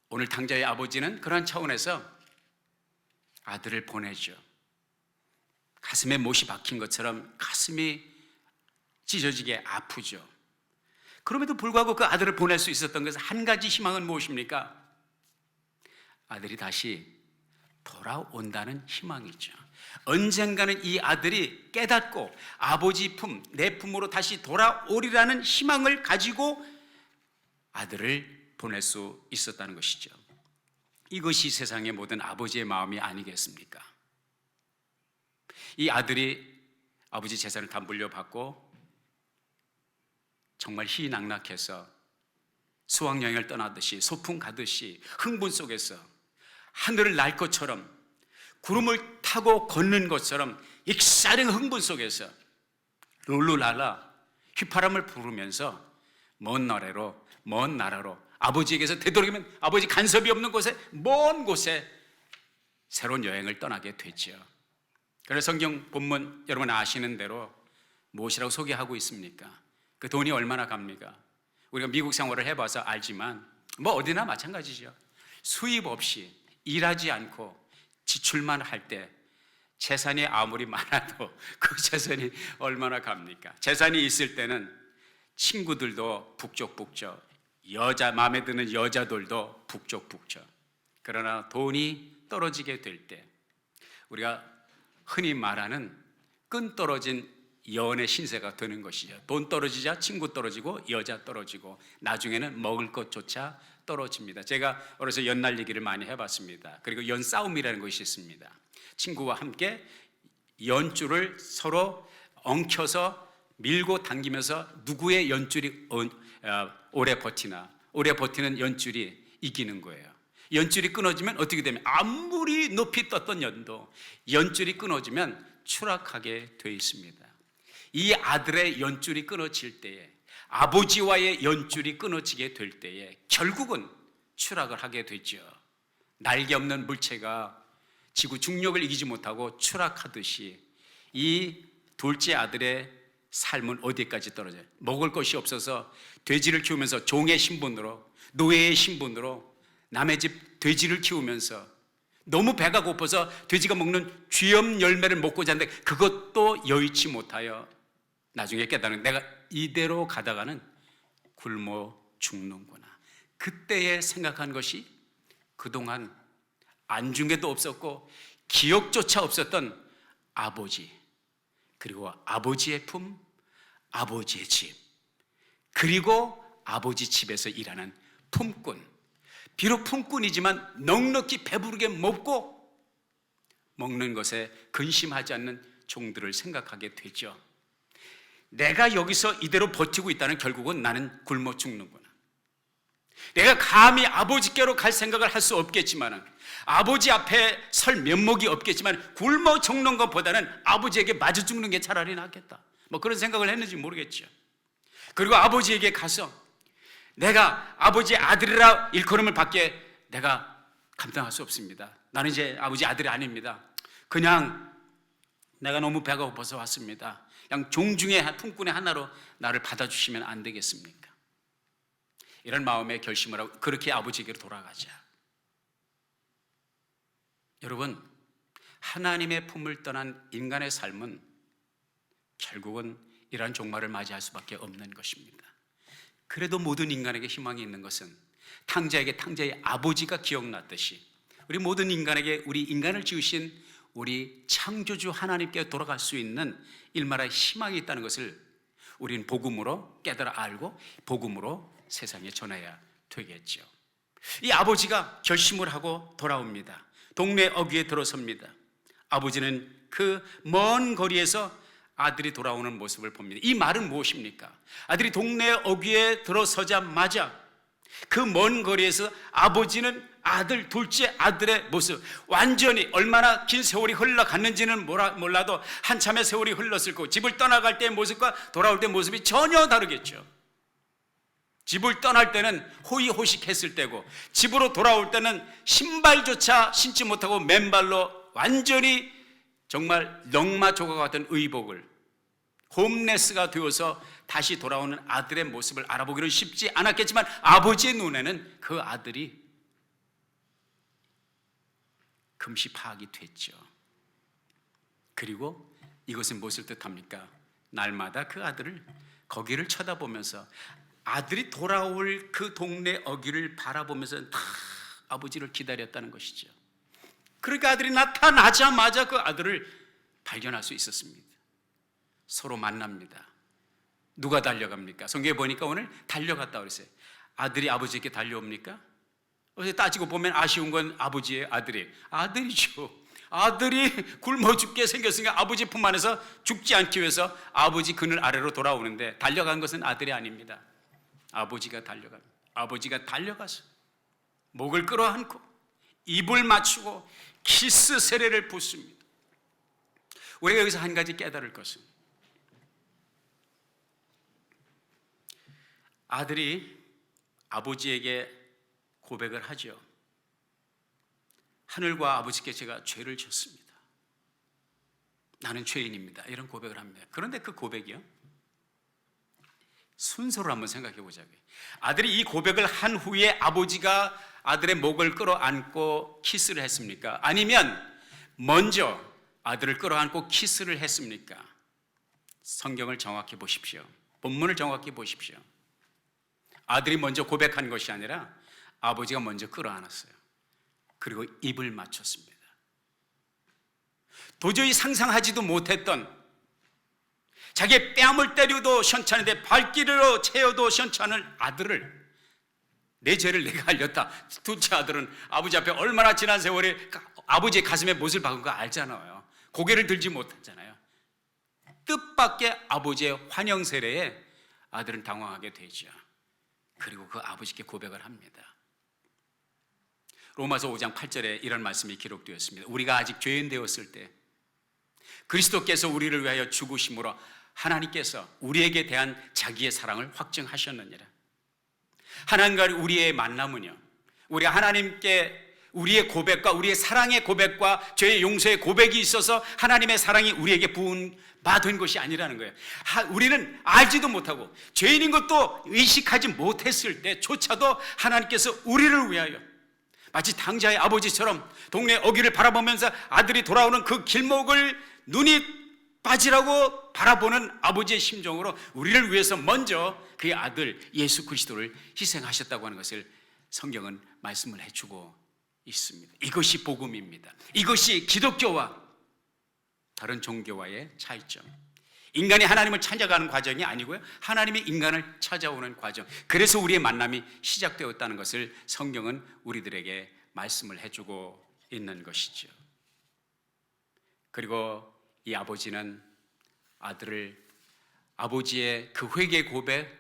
오늘 탕자의 아버지는 그런 차원에서 아들을 보내죠. 가슴에 못이 박힌 것처럼 가슴이 찢어지게 아프죠. 그럼에도 불구하고 그 아들을 보낼 수 있었던 것은 한 가지 희망은 무엇입니까? 아들이 다시 돌아온다는 희망이죠. 언젠가는 이 아들이 깨닫고 아버지 품, 내 품으로 다시 돌아오리라는 희망을 가지고 아들을 보낼 수 있었다는 것이죠. 이것이 세상의 모든 아버지의 마음이 아니겠습니까? 이 아들이 아버지 재산을 다 물려받고 정말 희낙낙해서 수학여행을 떠나듯이 소풍 가듯이 흥분 속에서 하늘을 날 것처럼 구름을 타고 걷는 것처럼 익사령 흥분 속에서 룰루랄라 휘파람을 부르면서 먼 나라로 아버지에게서 되도록이면 아버지 간섭이 없는 곳에, 먼 곳에 새로운 여행을 떠나게 됐죠. 그래서 성경 본문 여러분 아시는 대로 무엇이라고 소개하고 있습니까? 그 돈이 얼마나 갑니까? 우리가 미국 생활을 해봐서 알지만 뭐 어디나 마찬가지죠. 수입 없이 일하지 않고 지출만 할 때 재산이 아무리 많아도 그 재산이 얼마나 갑니까? 재산이 있을 때는 친구들도 북적북적, 마음에 드는 여자들도 북적북적. 그러나 돈이 떨어지게 될 때 우리가 흔히 말하는 끈 떨어진 연의 신세가 되는 것이죠. 돈 떨어지자 친구 떨어지고 여자 떨어지고 나중에는 먹을 것조차 떨어집니다. 제가 어려서 연 날리기를 많이 해봤습니다. 그리고 연 싸움이라는 것이 있습니다. 친구와 함께 연줄을 서로 엉켜서 밀고 당기면서 누구의 연줄이 오래 버티는 연줄이 이기는 거예요. 연줄이 끊어지면 어떻게 되면 아무리 높이 떴던 연도 연줄이 끊어지면 추락하게 돼 있습니다. 이 아들의 연줄이 끊어질 때에, 아버지와의 연줄이 끊어지게 될 때에 결국은 추락을 하게 되죠. 날개 없는 물체가 지구 중력을 이기지 못하고 추락하듯이 이 둘째 아들의 삶은 어디까지 떨어져요? 먹을 것이 없어서 돼지를 키우면서 종의 신분으로, 노예의 신분으로 남의 집 돼지를 키우면서 너무 배가 고파서 돼지가 먹는 쥐염 열매를 먹고 자는데 그것도 여의치 못하여 나중에 깨달은, 내가 이대로 가다가는 굶어 죽는구나. 그때에 생각한 것이 그동안 안중에도 없었고 기억조차 없었던 아버지, 그리고 아버지의 품, 아버지의 집, 그리고 아버지 집에서 일하는 품꾼. 비록 품꾼이지만 넉넉히 배부르게 먹고 먹는 것에 근심하지 않는 종들을 생각하게 되죠. 내가 여기서 이대로 버티고 있다는 결국은 나는 굶어 죽는구나. 내가 감히 아버지께로 갈 생각을 할 수 없겠지만, 아버지 앞에 설 면목이 없겠지만 굶어 죽는 것보다는 아버지에게 맞아 죽는 게 차라리 낫겠다. 뭐 그런 생각을 했는지 모르겠죠. 그리고 아버지에게 가서 내가 아버지의 아들이라 일컬음을 받게 내가 감당할 수 없습니다. 나는 이제 아버지 아들이 아닙니다. 그냥 내가 너무 배가 고파서 왔습니다. 그냥 종중의 품꾼의 하나로 나를 받아주시면 안 되겠습니까? 이런 마음의 결심을 하고 그렇게 아버지에게로 돌아가자. 여러분, 하나님의 품을 떠난 인간의 삶은 결국은 이러한 종말을 맞이할 수밖에 없는 것입니다. 그래도 모든 인간에게 희망이 있는 것은 탕자에게 탕자의 아버지가 기억났듯이 우리 모든 인간에게 우리 인간을 지으신 우리 창조주 하나님께 돌아갈 수 있는 일말의 희망이 있다는 것을 우리는 복음으로 깨달아 알고 복음으로 세상에 전해야 되겠죠. 이 아버지가 결심을 하고 돌아옵니다. 동네 어귀에 들어섭니다. 아버지는 그 먼 거리에서 아들이 돌아오는 모습을 봅니다. 이 말은 무엇입니까? 아들이 동네 어귀에 들어서자마자 그 먼 거리에서 아버지는 아들, 둘째 아들의 모습, 완전히 얼마나 긴 세월이 흘러갔는지는 몰라도 한참의 세월이 흘렀을 거고, 집을 떠나갈 때의 모습과 돌아올 때의 모습이 전혀 다르겠죠. 집을 떠날 때는 호의호식했을 때고, 집으로 돌아올 때는 신발조차 신지 못하고 맨발로 완전히 정말 넝마 조각 같은 의복을, 홈레스가 되어서 다시 돌아오는 아들의 모습을 알아보기는 쉽지 않았겠지만 아버지의 눈에는 그 아들이 금시 파악이 됐죠. 그리고 이것은 무엇을 뜻합니까? 날마다 그 아들을 거기를 쳐다보면서 아들이 돌아올 그 동네 어귀를 바라보면서 다 아버지를 기다렸다는 것이죠. 그러니까 아들이 나타나자마자 그 아들을 발견할 수 있었습니다. 서로 만납니다. 누가 달려갑니까? 성경에 보니까 오늘 달려갔다 그랬어요. 아들이 아버지에게 달려옵니까? 어제 따지고 보면 아쉬운 건 아버지의 아들이죠. 아들이 굶어 죽게 생겼으니까 아버지 품 안에서 죽지 않기 위해서 아버지 그늘 아래로 돌아오는데 달려간 것은 아들이 아닙니다. 아버지가 달려갑니다. 아버지가 달려가서 목을 끌어안고 입을 맞추고 키스 세례를 붓습니다. 우리가 여기서 한 가지 깨달을 것은 아들이 아버지에게 고백을 하죠. 하늘과 아버지께 제가 죄를 졌습니다. 나는 죄인입니다. 이런 고백을 합니다. 그런데 그 고백이요, 순서를 한번 생각해 보자고요. 아들이 이 고백을 한 후에 아버지가 아들의 목을 끌어안고 키스를 했습니까? 아니면 먼저 아들을 끌어안고 키스를 했습니까? 성경을 정확히 보십시오. 본문을 정확히 보십시오. 아들이 먼저 고백한 것이 아니라 아버지가 먼저 끌어안았어요. 그리고 입을 맞췄습니다. 도저히 상상하지도 못했던, 자기의 뺨을 때려도 시원찮은데 발길로 채워도 시원찮을 아들을, 내 죄를 내가 알렸다. 둘째 아들은 아버지 앞에 얼마나 지난 세월에 아버지의 가슴에 못을 박은 거 알잖아요. 고개를 들지 못하잖아요. 뜻밖의 아버지의 환영 세례에 아들은 당황하게 되죠. 그리고 그 아버지께 고백을 합니다. 로마서 5장 8절에 이런 말씀이 기록되었습니다. 우리가 아직 죄인 되었을 때 그리스도께서 우리를 위하여 죽으심으로 하나님께서 우리에게 대한 자기의 사랑을 확증하셨느니라. 하나님과 우리의 만남은요, 우리가 하나님께 우리의 고백과 우리의 사랑의 고백과 죄의 용서의 고백이 있어서 하나님의 사랑이 우리에게 부은받은 것이 아니라는 거예요. 우리는 알지도 못하고 죄인인 것도 의식하지 못했을 때조차도 하나님께서 우리를 위하여 마치 탕자의 아버지처럼 동네 어귀를 바라보면서 아들이 돌아오는 그 길목을 눈이 빠지라고 바라보는 아버지의 심정으로 우리를 위해서 먼저 그의 아들 예수 그리스도를 희생하셨다고 하는 것을 성경은 말씀을 해주고 있습니다. 이것이 복음입니다. 이것이 기독교와 다른 종교와의 차이점. 인간이 하나님을 찾아가는 과정이 아니고요, 하나님이 인간을 찾아오는 과정. 그래서 우리의 만남이 시작되었다는 것을 성경은 우리들에게 말씀을 해주고 있는 것이죠. 그리고 이 아버지는 아들을, 아버지의 그 회개 고백,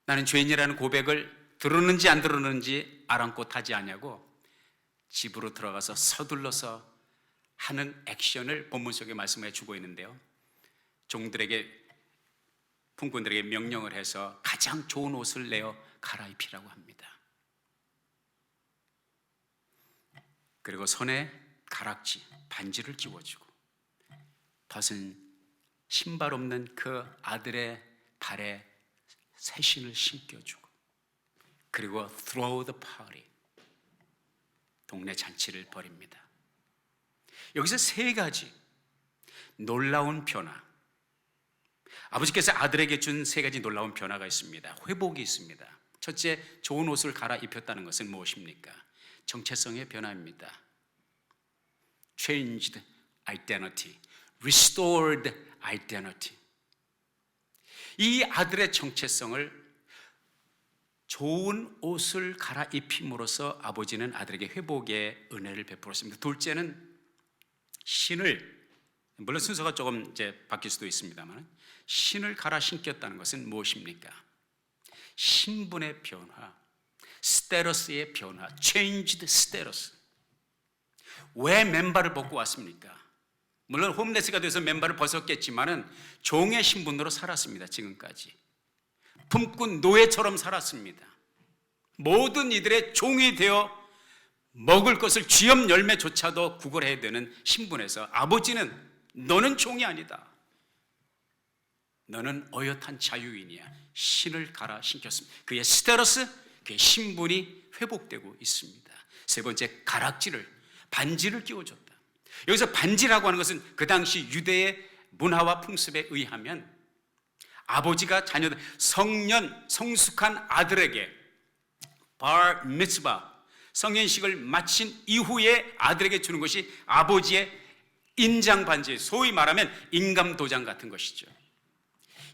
나는 죄인이라는 고백을 들었는지 안 들었는지 아랑곳하지 않냐고 집으로 들어가서 서둘러서 하는 액션을 본문 속에 말씀해 주고 있는데요, 종들에게, 품꾼들에게 명령을 해서 가장 좋은 옷을 내어 갈아입히라고 합니다. 그리고 손에 가락지, 반지를 끼워주고 벗은 신발 없는 그 아들의 발에 새 신을 신겨주고, 그리고 throw the party, 동네 잔치를 벌입니다. 여기서 세 가지 놀라운 변화, 아버지께서 아들에게 준 세 가지 놀라운 변화가 있습니다. 회복이 있습니다. 첫째, 좋은 옷을 갈아입혔다는 것은 무엇입니까? 정체성의 변화입니다. Changed identity, restored identity. 이 아들의 정체성을 좋은 옷을 갈아입힘으로써 아버지는 아들에게 회복의 은혜를 베풀었습니다. 둘째는 신을, 물론 순서가 조금 이제 바뀔 수도 있습니다만, 신을 갈아 신겼다는 것은 무엇입니까? 신분의 변화, 스테러스의 변화, changed status. 왜 맨발을 벗고 왔습니까? 물론 홈레스가 돼서 맨발을 벗었겠지만은 종의 신분으로 살았습니다. 지금까지 품꾼 노예처럼 살았습니다. 모든 이들의 종이 되어 먹을 것을 쥐업 열매조차도 구걸해야 되는 신분에서 아버지는 너는 종이 아니다, 너는 어엿한 자유인이야, 신을 갈아 신겼습니다. 그의 스테러스, 그의 신분이 회복되고 있습니다. 세 번째, 가락지를, 반지를 끼워줬다. 여기서 반지라고 하는 것은 그 당시 유대의 문화와 풍습에 의하면 아버지가 자녀들, 성년, 성숙한 아들에게 bar mitzvah, 성년식을 마친 이후에 아들에게 주는 것이 아버지의 인장 반지, 소위 말하면 인감 도장 같은 것이죠.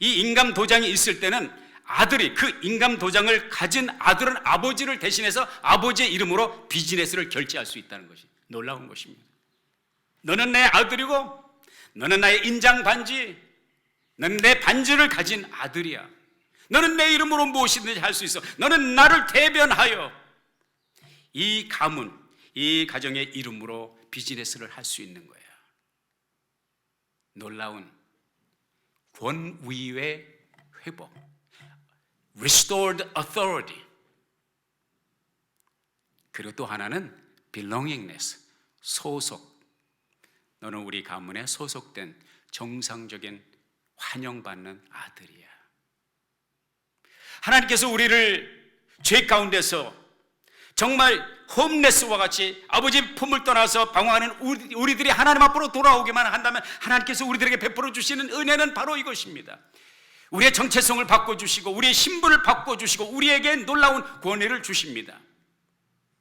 이 인감 도장이 있을 때는 아들이, 그 인감 도장을 가진 아들은 아버지를 대신해서 아버지의 이름으로 비즈니스를 결제할 수 있다는 것이 놀라운 것입니다. 너는 내 아들이고, 너는 나의 인장 반지, 너는 내 반지를 가진 아들이야. 너는 내 이름으로 무엇이든지 할 수 있어. 너는 나를 대변하여 이 가문, 이 가정의 이름으로 비즈니스를 할 수 있는 거야. 놀라운 권위의 회복, restored authority. 그리고 또 하나는 belongingness, 소속. 너는 우리 가문에 소속된 정상적인 환영받는 아들이야. 하나님께서 우리를 죄 가운데서 정말 홈레스와 같이 아버지 품을 떠나서 방황하는 우리들이 하나님 앞으로 돌아오기만 한다면 하나님께서 우리들에게 베풀어 주시는 은혜는 바로 이것입니다. 우리의 정체성을 바꿔주시고 우리의 신분을 바꿔주시고 우리에게 놀라운 권위를 주십니다.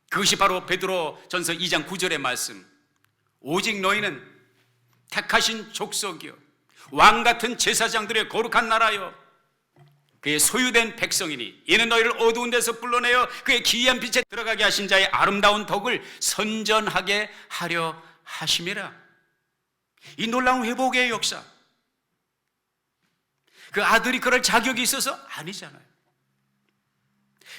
그것이 바로 베드로 전서 2장 9절의 말씀, 오직 너희는 택하신 족속이요 왕같은 제사장들의 거룩한 나라요 그의 소유된 백성이니 이는 너희를 어두운 데서 불러내어 그의 기이한 빛에 들어가게 하신 자의 아름다운 덕을 선전하게 하려 하심이라. 이 놀라운 회복의 역사, 그 아들이 그럴 자격이 있어서 아니잖아요.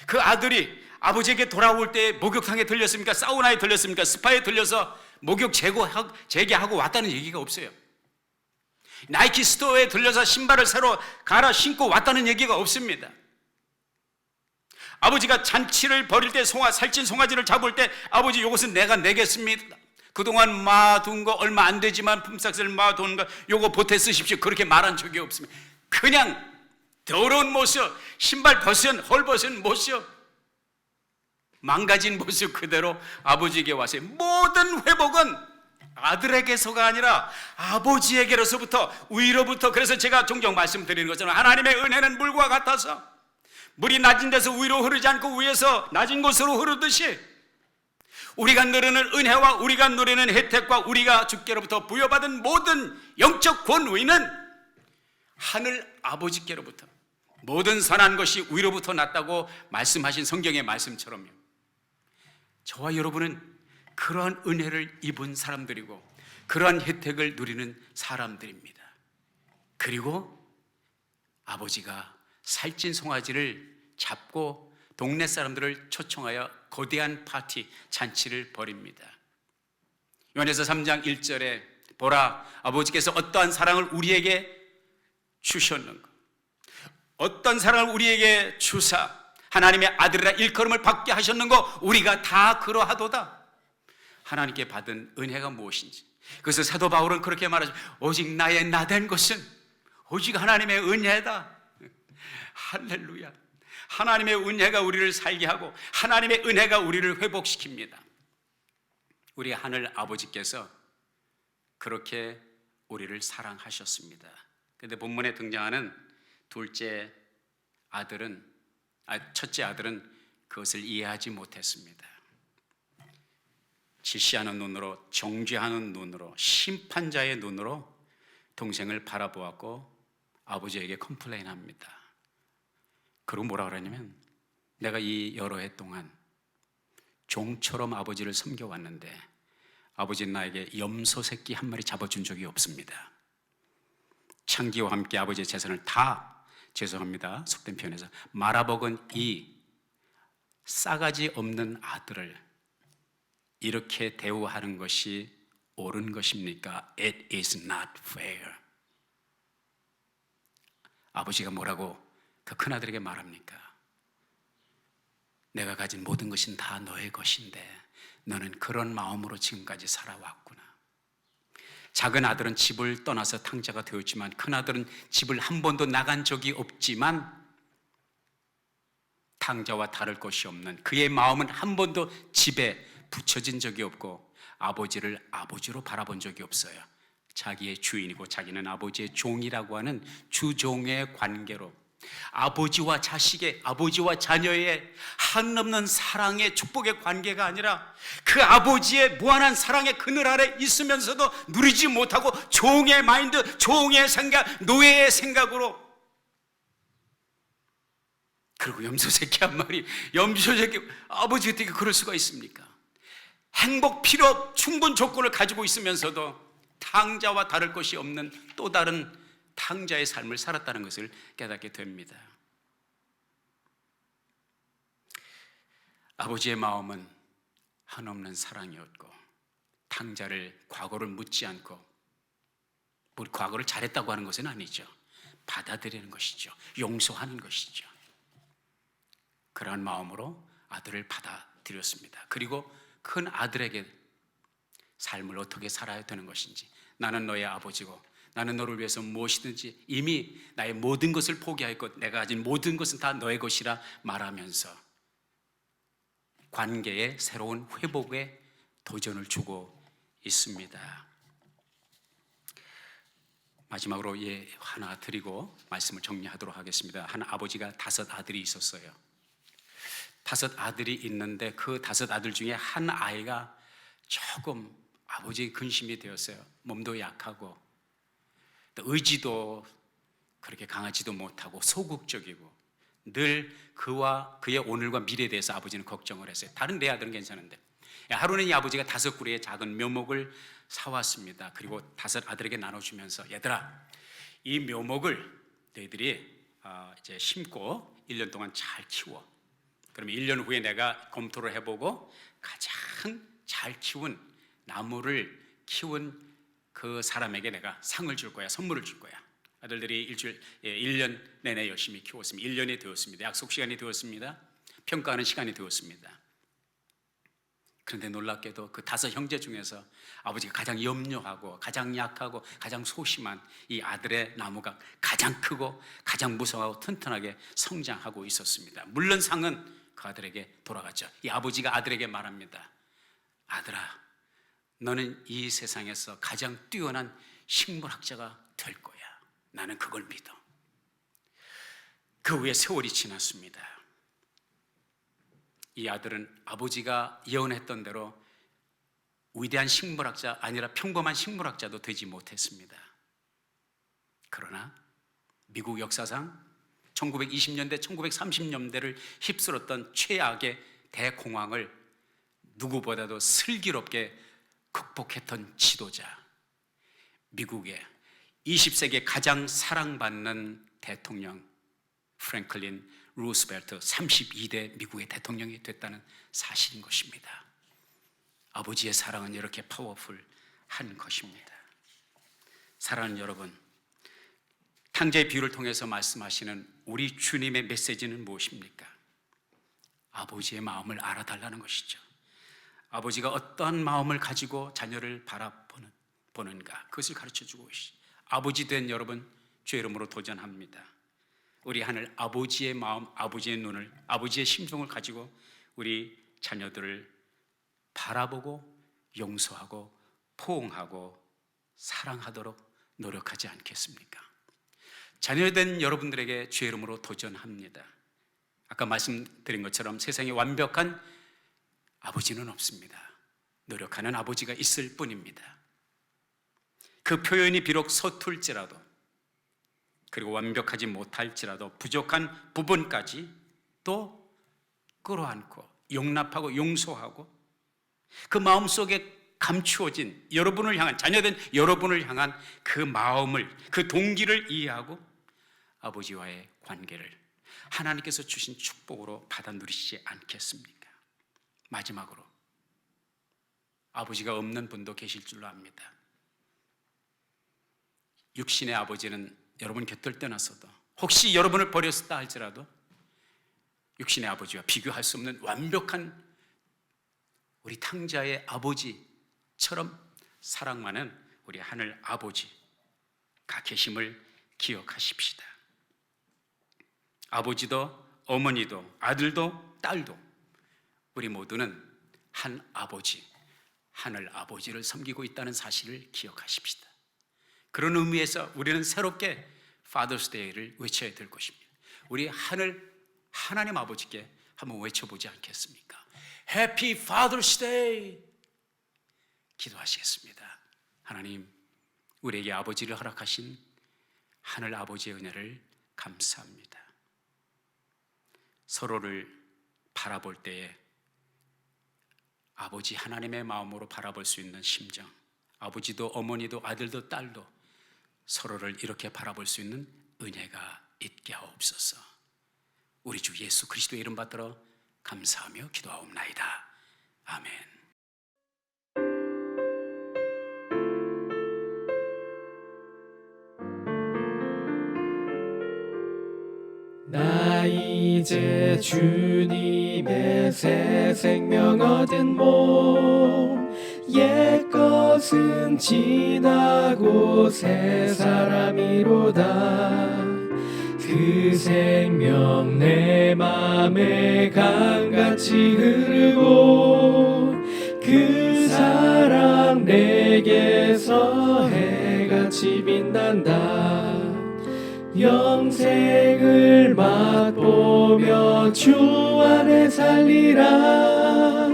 그 아들이 아버지에게 돌아올 때 목욕탕에 들렸습니까? 사우나에 들렸습니까? 스파에 들려서 목욕 재개하고 왔다는 얘기가 없어요. 나이키 스토어에 들려서 신발을 새로 갈아 신고 왔다는 얘기가 없습니다. 아버지가 잔치를 벌일 때 살찐 송아지를 잡을 때 아버지 이것은 내가 내겠습니다. 그동안 마둔 거 얼마 안 되지만 품삯을 마둔 거 요거 보태 쓰십시오. 그렇게 말한 적이 없습니다. 그냥 더러운 모습, 신발 벗은 헐벗은 모습, 망가진 모습 그대로 아버지에게 왔어요. 모든 회복은 아들에게서가 아니라 아버지에게로서부터, 위로부터. 그래서 제가 종종 말씀드리는 것처럼 하나님의 은혜는 물과 같아서 물이 낮은 데서 위로 흐르지 않고 위에서 낮은 곳으로 흐르듯이 우리가 누리는 은혜와 우리가 누리는 혜택과 우리가 주께로부터 부여받은 모든 영적 권위는 하늘 아버지께로부터, 모든 선한 것이 위로부터 났다고 말씀하신 성경의 말씀처럼요, 저와 여러분은 그러한 은혜를 입은 사람들이고 그러한 혜택을 누리는 사람들입니다. 그리고 아버지가 살찐 송아지를 잡고 동네 사람들을 초청하여 거대한 파티, 잔치를 벌입니다. 요한에서 3장 1절에 보라, 아버지께서 어떠한 사랑을 우리에게 주셨는가, 어떤 사랑을 우리에게 주사 하나님의 아들이라 일컬음을 받게 하셨는고 우리가 다 그러하도다. 하나님께 받은 은혜가 무엇인지. 그래서 사도 바울은 그렇게 말하죠. 오직 나의 나된 것은 오직 하나님의 은혜다. 할렐루야. 하나님의 은혜가 우리를 살게 하고 하나님의 은혜가 우리를 회복시킵니다. 우리 하늘 아버지께서 그렇게 우리를 사랑하셨습니다. 그런데 본문에 등장하는 첫째 아들은 그것을 이해하지 못했습니다. 질시하는 눈으로, 정죄하는 눈으로, 심판자의 눈으로 동생을 바라보았고 아버지에게 컴플레인합니다. 그리고 뭐라 그러냐면, 내가 이 여러 해 동안 종처럼 아버지를 섬겨왔는데 아버지는 나에게 염소 새끼 한 마리 잡아준 적이 없습니다. 창기와 함께 아버지의 재산을 다, 죄송합니다, 속된 표현에서 말아먹은 이 싸가지 없는 아들을 이렇게 대우하는 것이 옳은 것입니까? It is not fair. 아버지가 뭐라고 그 큰아들에게 말합니까? 내가 가진 모든 것은 다 너의 것인데 너는 그런 마음으로 지금까지 살아왔구나. 작은 아들은 집을 떠나서 탕자가 되었지만 큰아들은 집을 한 번도 나간 적이 없지만 탕자와 다를 것이 없는 그의 마음은 한 번도 집에 붙여진 적이 없고 아버지를 아버지로 바라본 적이 없어요. 자기의 주인이고 자기는 아버지의 종이라고 하는 주종의 관계로 아버지와 자식의, 아버지와 자녀의 한없는 사랑의 축복의 관계가 아니라 그 아버지의 무한한 사랑의 그늘 아래 있으면서도 누리지 못하고 종의 마인드, 종의 생각, 노예의 생각으로, 그리고 염소 새끼 한 마리, 염소 새끼, 아버지 어떻게 그럴 수가 있습니까? 행복 필요 충분 조건을 가지고 있으면서도 탕자와 다를 것이 없는 또 다른 탕자의 삶을 살았다는 것을 깨닫게 됩니다. 아버지의 마음은 한없는 사랑이었고 탕자를 과거를 묻지 않고, 우리 과거를 잘했다고 하는 것은 아니죠. 받아들이는 것이죠. 용서하는 것이죠. 그러한 마음으로 아들을 받아들였습니다. 그리고 큰 아들에게 삶을 어떻게 살아야 되는 것인지, 나는 너의 아버지고 나는 너를 위해서 무엇이든지 이미 나의 모든 것을 포기하였고 내가 가진 모든 것은 다 너의 것이라 말하면서 관계의 새로운 회복에 도전을 주고 있습니다. 마지막으로 하나 드리고 말씀을 정리하도록 하겠습니다. 한 아버지가 5 아들이 있었어요. 5 아들이 있는데 그 5 아들 중에 한 아이가 조금 아버지의 근심이 되었어요. 몸도 약하고 의지도 그렇게 강하지도 못하고 소극적이고 늘 그와 그의 오늘과 미래에 대해서 아버지는 걱정을 했어요. 다른 4 아들은 괜찮은데 하루는 이 아버지가 5 구리의 작은 묘목을 사왔습니다. 그리고 5 아들에게 나눠주면서, 얘들아, 이 묘목을 너희들이 이제 심고 1년 동안 잘 키워. 그러면 1년 후에 내가 검토를 해보고 가장 잘 키운 나무를 키운 그 사람에게 내가 상을 줄 거야, 선물을 줄 거야. 아들들이 1년 내내 열심히 키웠습니다. 1년이 되었습니다. 약속 시간이 되었습니다. 평가하는 시간이 되었습니다. 그런데 놀랍게도 그 5 형제 중에서 아버지가 가장 염려하고 가장 약하고 가장 소심한 이 아들의 나무가 가장 크고 가장 무성하고 튼튼하게 성장하고 있었습니다. 물론 상은 그 아들에게 돌아갔죠. 이 아버지가 아들에게 말합니다. 아들아, 너는 이 세상에서 가장 뛰어난 식물학자가 될 거야. 나는 그걸 믿어. 그 후에 세월이 지났습니다. 이 아들은 아버지가 예언했던 대로 위대한 식물학자, 아니라 평범한 식물학자도 되지 못했습니다. 그러나 미국 역사상 1920년대, 1930년대를 휩쓸었던 최악의 대공황을 누구보다도 슬기롭게 극복했던 지도자, 미국의 20세기 가장 사랑받는 대통령 프랭클린 루스벨트 32대 미국의 대통령이 됐다는 사실인 것입니다. 아버지의 사랑은 이렇게 파워풀한 것입니다. 사랑하는 여러분, 탕자의 비유를 통해서 말씀하시는 우리 주님의 메시지는 무엇입니까? 아버지의 마음을 알아달라는 것이죠. 아버지가 어떠한 마음을 가지고 자녀를 바라보는가, 그것을 가르쳐주고 계시. 아버지 된 여러분, 주의 이름으로 도전합니다. 우리 하늘 아버지의 마음, 아버지의 눈을, 아버지의 심성을 가지고 우리 자녀들을 바라보고 용서하고 포옹하고 사랑하도록 노력하지 않겠습니까? 자녀된 여러분들에게 주의 이름으로 도전합니다. 아까 말씀드린 것처럼 세상에 완벽한 아버지는 없습니다. 노력하는 아버지가 있을 뿐입니다. 그 표현이 비록 서툴지라도, 그리고 완벽하지 못할지라도 부족한 부분까지 또 끌어안고 용납하고 용서하고 그 마음속에 감추어진 여러분을 향한, 자녀된 여러분을 향한 그 마음을, 그 동기를 이해하고 아버지와의 관계를 하나님께서 주신 축복으로 받아 누리시지 않겠습니까? 마지막으로, 아버지가 없는 분도 계실 줄로 압니다. 육신의 아버지는 여러분 곁을 떠나서도, 혹시 여러분을 버렸다 할지라도 육신의 아버지와 비교할 수 없는 완벽한 우리 탕자의 아버지처럼 사랑 많은 우리 하늘 아버지가 계심을 기억하십시다. 아버지도 어머니도 아들도 딸도 우리 모두는 한 아버지, 하늘 아버지를 섬기고 있다는 사실을 기억하십시다. 그런 의미에서 우리는 새롭게 Father's Day를 외쳐야 될 것입니다. 우리 하나님 아버지께 한번 외쳐보지 않겠습니까? Happy Father's Day! 기도하시겠습니다. 하나님, 우리에게 아버지를 허락하신 하늘 아버지의 은혜를 감사합니다. 서로를 바라볼 때에 아버지 하나님의 마음으로 바라볼 수 있는 심정, 아버지도 어머니도 아들도 딸도 서로를 이렇게 바라볼 수 있는 은혜가 있게 하옵소서. 우리 주 예수 그리스도의 이름 받들어 감사하며 기도하옵나이다. 아멘. 나 이제 주님의 새 생명 얻은 몸, 옛것은 지나고 새 사람이로다. 그 생명 내 맘에 강같이 흐르고 그 사랑 내게서 해같이 빛난다. 영생을 맛보며 주 안에 살리라.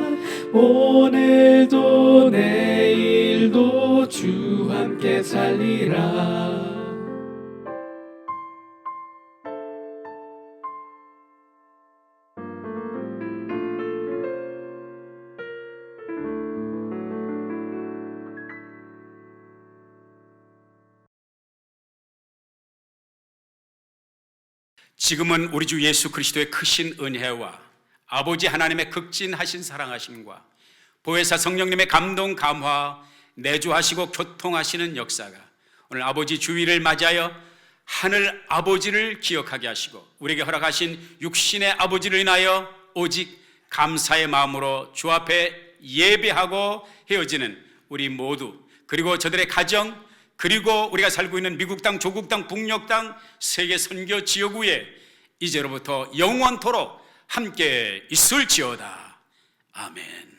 오늘도 내일도 주 함께 살리라. 지금은 우리 주 예수 그리스도의 크신 은혜와 아버지 하나님의 극진하신 사랑하심과 보혜사 성령님의 감동 감화 내주하시고 교통하시는 역사가 오늘 아버지 주일을 맞이하여 하늘 아버지를 기억하게 하시고 우리에게 허락하신 육신의 아버지를 인하여 오직 감사의 마음으로 주 앞에 예배하고 헤어지는 우리 모두, 그리고 저들의 가정, 그리고 우리가 살고 있는 미국 땅, 조국 땅, 북녘 땅, 세계 선교 지역구에 이제로부터 영원토록 함께 있을지어다. 아멘.